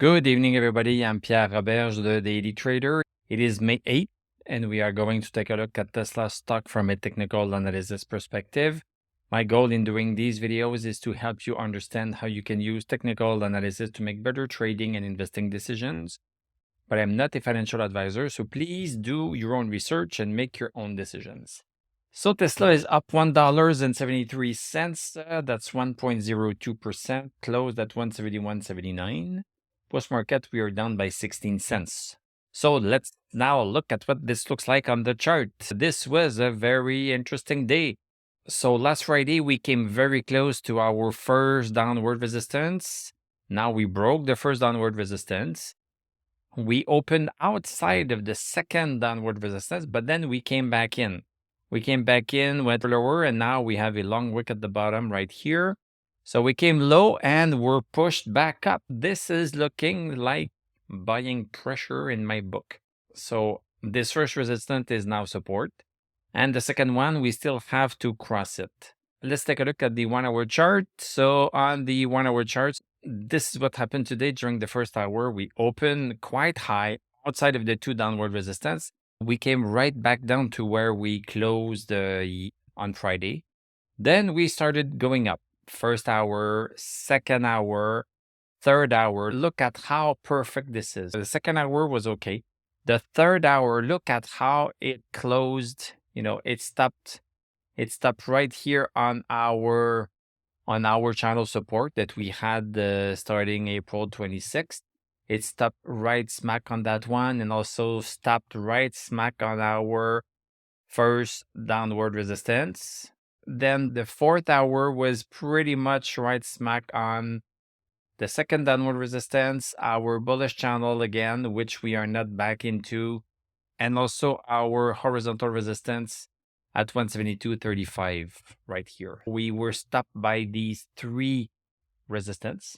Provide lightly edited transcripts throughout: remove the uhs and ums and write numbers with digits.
Good evening, everybody. I'm Pierre Roberge, the Daily Trader. It is May 8th, and we are going to take a look at Tesla stock from a technical analysis perspective. My goal in doing these videos is to help you understand how you can use technical analysis to make better trading and investing decisions. But I'm not a financial advisor, so please do your own research and make your own decisions. So Tesla is up $1.73. That's 1.02%, closed at 171.79. Post-market, we are down by 16 cents. So let's now look at what this looks like on the chart. This was a very interesting day. So last Friday, we came very close to our first downward resistance. Now we broke the first downward resistance. We opened outside of the second downward resistance, but then we came back in. We came back in, went lower, and now we have a long wick at the bottom right here. So we came low and we're pushed back up. This is looking like buying pressure in my book. So this first resistance is now support. And the second one, we still have to cross it. Let's take a look at the 1 hour chart. So on the 1 hour chart, this is what happened today during the first hour. We opened quite high outside of the two downward resistance. We came right back down to where we closed on Friday. Then we started going up. First hour, second hour, third hour. Look at how perfect this is. The second hour was okay. The third hour, look at how it closed. It stopped right here on our channel support that we had starting April 26th. It stopped right smack on that one and also stopped right smack on our first downward resistance. Then the fourth hour was pretty much right smack on the second downward resistance, our bullish channel again, which we are not back into, and also our horizontal resistance at 172.35 right here. We were stopped by these three resistance.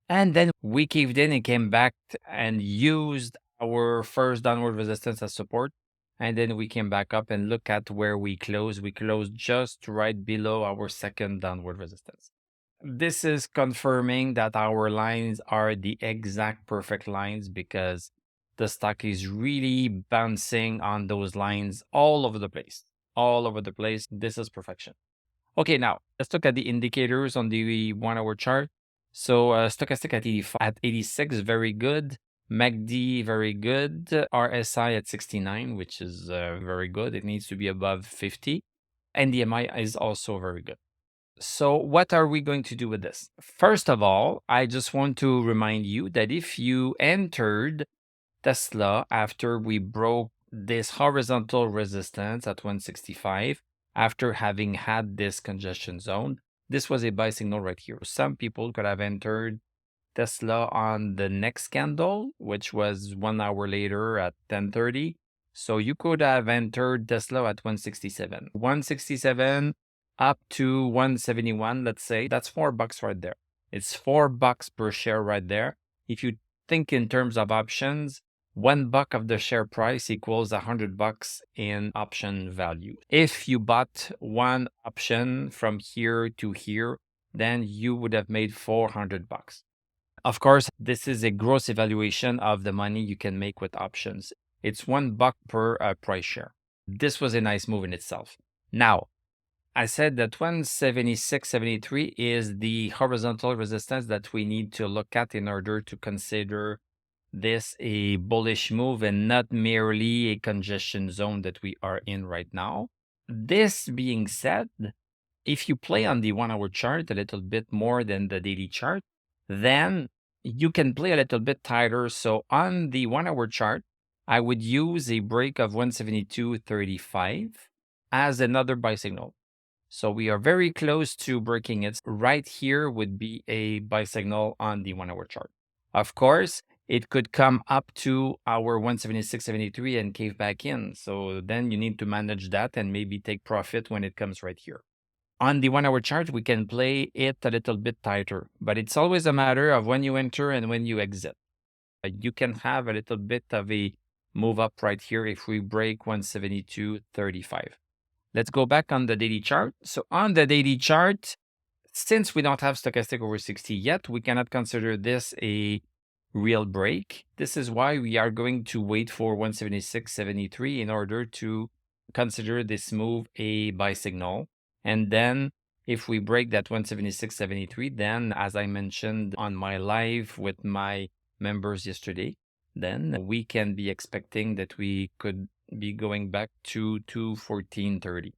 And then we caved in and came back and used our first downward resistance as support. And then we came back up and look at where we closed. We closed just right below our second downward resistance. This is confirming that our lines are the exact perfect lines because the stock is really bouncing on those lines all over the place. All over the place. This is perfection. Okay, now let's look at the indicators on the 1 hour chart. So stochastic at 86, very good. MACD, very good. RSI at 69, which is very good. It needs to be above 50. And DMI is also very good. So what are we going to do with this? First of all, I just want to remind you that if you entered Tesla after we broke this horizontal resistance at 165, after having had this congestion zone, this was a buy signal right here. Some people could have entered Tesla on the next candle, which was 1 hour later at 10:30. So you could have entered Tesla at 167. 167 up to 171, let's say. That's $4 right there. It's $4 per share right there. If you think in terms of options, $1 of the share price equals $100 in option value. If you bought one option from here to here, then you would have made $400. Of course, this is a gross evaluation of the money you can make with options. It's $1 per price share. This was a nice move in itself. Now, I said that 176.73 is the horizontal resistance that we need to look at in order to consider this a bullish move and not merely a congestion zone that we are in right now. This being said, if you play on the 1 hour chart a little bit more than the daily chart, then you can play a little bit tighter. So on the 1 hour chart, I would use a break of 172.35 as another buy signal. So we are very close to breaking it. Right here would be a buy signal on the 1 hour chart. Of course, it could come up to our 176.73 and cave back in. So then you need to manage that and maybe take profit when it comes right here. On the 1 hour chart, we can play it a little bit tighter, but it's always a matter of when you enter and when you exit. You can have a little bit of a move up right here if we break 172.35. Let's go back on the daily chart. So on the daily chart, since we don't have stochastic over 60 yet, we cannot consider this a real break. This is why we are going to wait for 176.73 in order to consider this move a buy signal. And then if we break that 176.73, then as I mentioned on my live with my members yesterday, then we can be expecting that we could be going back to 214.30.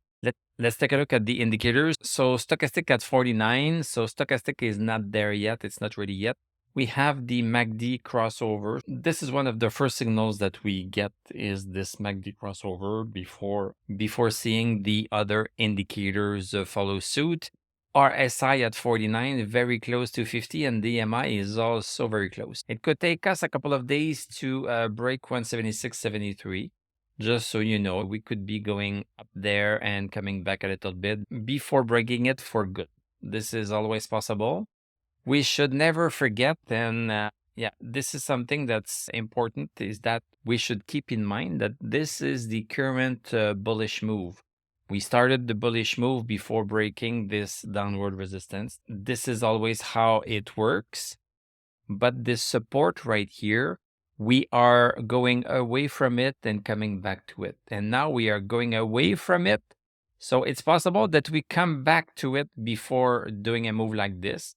Let's take a look at the indicators. So stochastic at 49. So stochastic is not there yet. It's not ready yet. We have the MACD crossover. This is one of the first signals that we get, is this MACD crossover before seeing the other indicators follow suit. RSI at 49, very close to 50, and DMI is also very close. It could take us a couple of days to break 176.73. Just so you know, we could be going up there and coming back a little bit before breaking it for good. This is always possible. We should never forget, and this is something that's important, is that we should keep in mind that this is the current bullish move. We started the bullish move before breaking this downward resistance. This is always how it works. But this support right here, we are going away from it and coming back to it. And now we are going away from it. So it's possible that we come back to it before doing a move like this.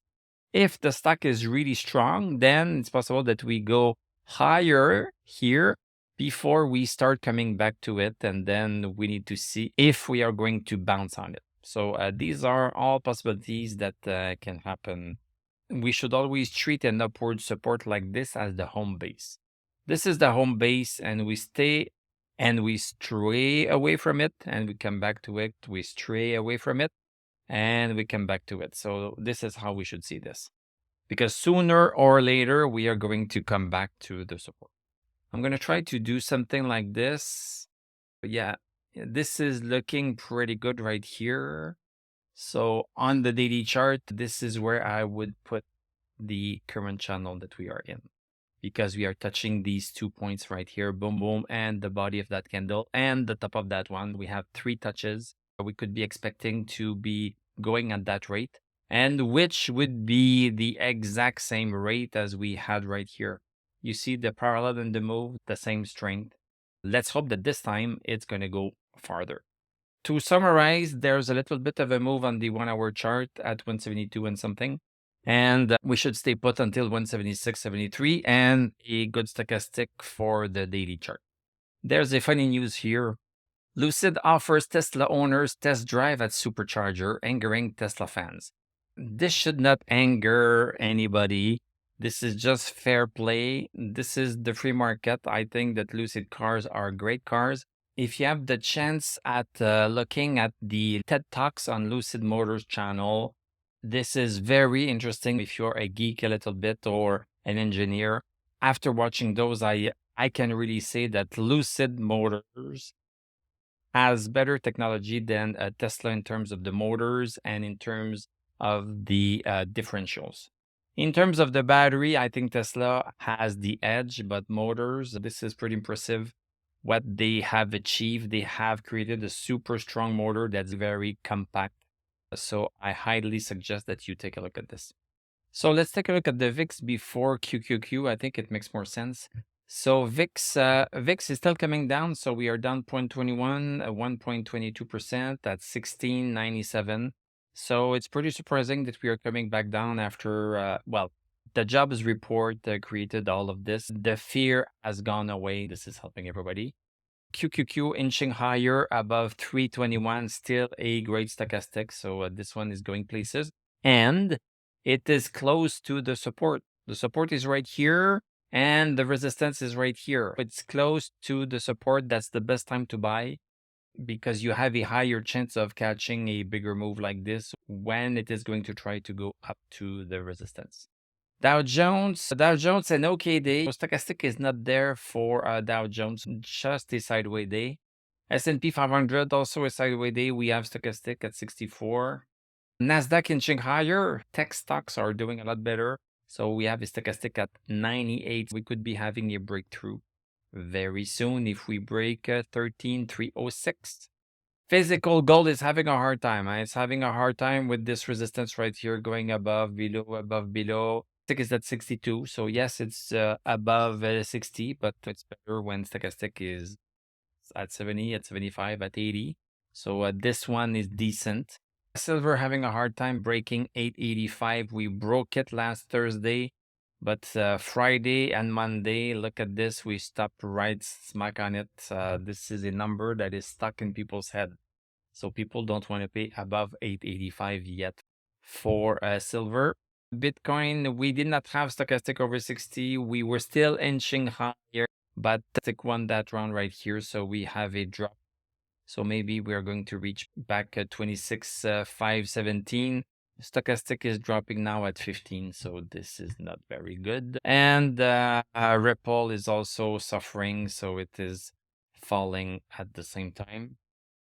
If the stock is really strong, then it's possible that we go higher here before we start coming back to it. And then we need to see if we are going to bounce on it. So these are all possibilities that can happen. We should always treat an upward support like this as the home base. This is the home base, and we stay and we stray away from it, and we come back to it. We stray away from it, and we come back to it. So this is how we should see this, because sooner or later we are going to come back to the support. I'm going to try to do something like this. But yeah, this is looking pretty good right here. So on the daily chart, this is where I would put the current channel that we are in, because we are touching these 2 points right here, boom, boom, and the body of that candle and the top of that one. We have 3 touches. We could be expecting to be going at that rate, and which would be the exact same rate as we had right here. You see the parallel in the move, the same strength. Let's hope that this time it's going to go farther. To summarize, there's a little bit of a move on the 1 hour chart at 172 and something. And we should stay put until 176.73 and a good stochastic for the daily chart. There's a funny news here. Lucid offers Tesla owners test drive at supercharger, angering Tesla fans. This should not anger anybody. This is just fair play. This is the free market. I think that Lucid cars are great cars. If you have the chance at looking at the TED Talks on Lucid Motors channel, this is very interesting if you're a geek a little bit or an engineer. After watching those, I can really say that Lucid Motors has better technology than Tesla in terms of the motors and in terms of the differentials. In terms of the battery, I think Tesla has the edge, but motors, this is pretty impressive. What they have achieved, they have created a super strong motor that's very compact. So I highly suggest that you take a look at this. So let's take a look at the VIX before QQQ. I think it makes more sense. So VIX is still coming down. So we are down 0.21, 1.22% at 1697. So it's pretty surprising that we are coming back down after, the jobs report created all of this. The fear has gone away. This is helping everybody. QQQ inching higher above 321, still a great stochastic. So this one is going places. And it is close to the support. The support is right here and the resistance is right here. It's close to the support. That's the best time to buy, because you have a higher chance of catching a bigger move like this when it is going to try to go up to the resistance. Dow Jones, an okay day. Stochastic is not there for Dow Jones, just a sideways day. S&P 500, also a sideways day. We have stochastic at 64. Nasdaq inching higher. Tech stocks are doing a lot better. So we have a stochastic at 98. We could be having a breakthrough very soon if we break 13,306. Physical gold is having a hard time. It's having a hard time with this resistance right here, going above, below, above, below. is at 62. So yes, it's above 60, but it's better when stochastic is at 70, at 75, at 80. So this one is decent. Silver having a hard time breaking 885. We broke it last Thursday, but Friday and Monday, look at this. We stopped right smack on it. This is a number that is stuck in people's head. So people don't want to pay above 885 yet for silver. Bitcoin, we did not have stochastic over 60. We were still inching higher, but stochastic won that round right here. So we have a drop. So maybe we are going to reach back at 26,517. Stochastic is dropping now at 15. So this is not very good. And Ripple is also suffering. So it is falling at the same time.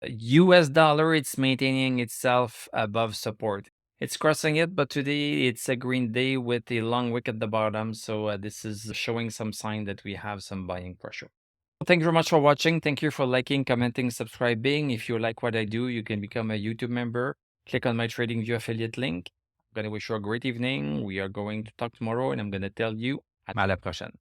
US dollar, it's maintaining itself above support. It's crossing it, but today it's a green day with a long wick at the bottom. So this is showing some sign that we have some buying pressure. Thank you very much for watching. Thank you for liking, commenting, subscribing. If you like what I do, you can become a YouTube member. Click on my TradingView affiliate link. I'm going to wish you a great evening. We are going to talk tomorrow, and I'm going to tell you à la prochaine.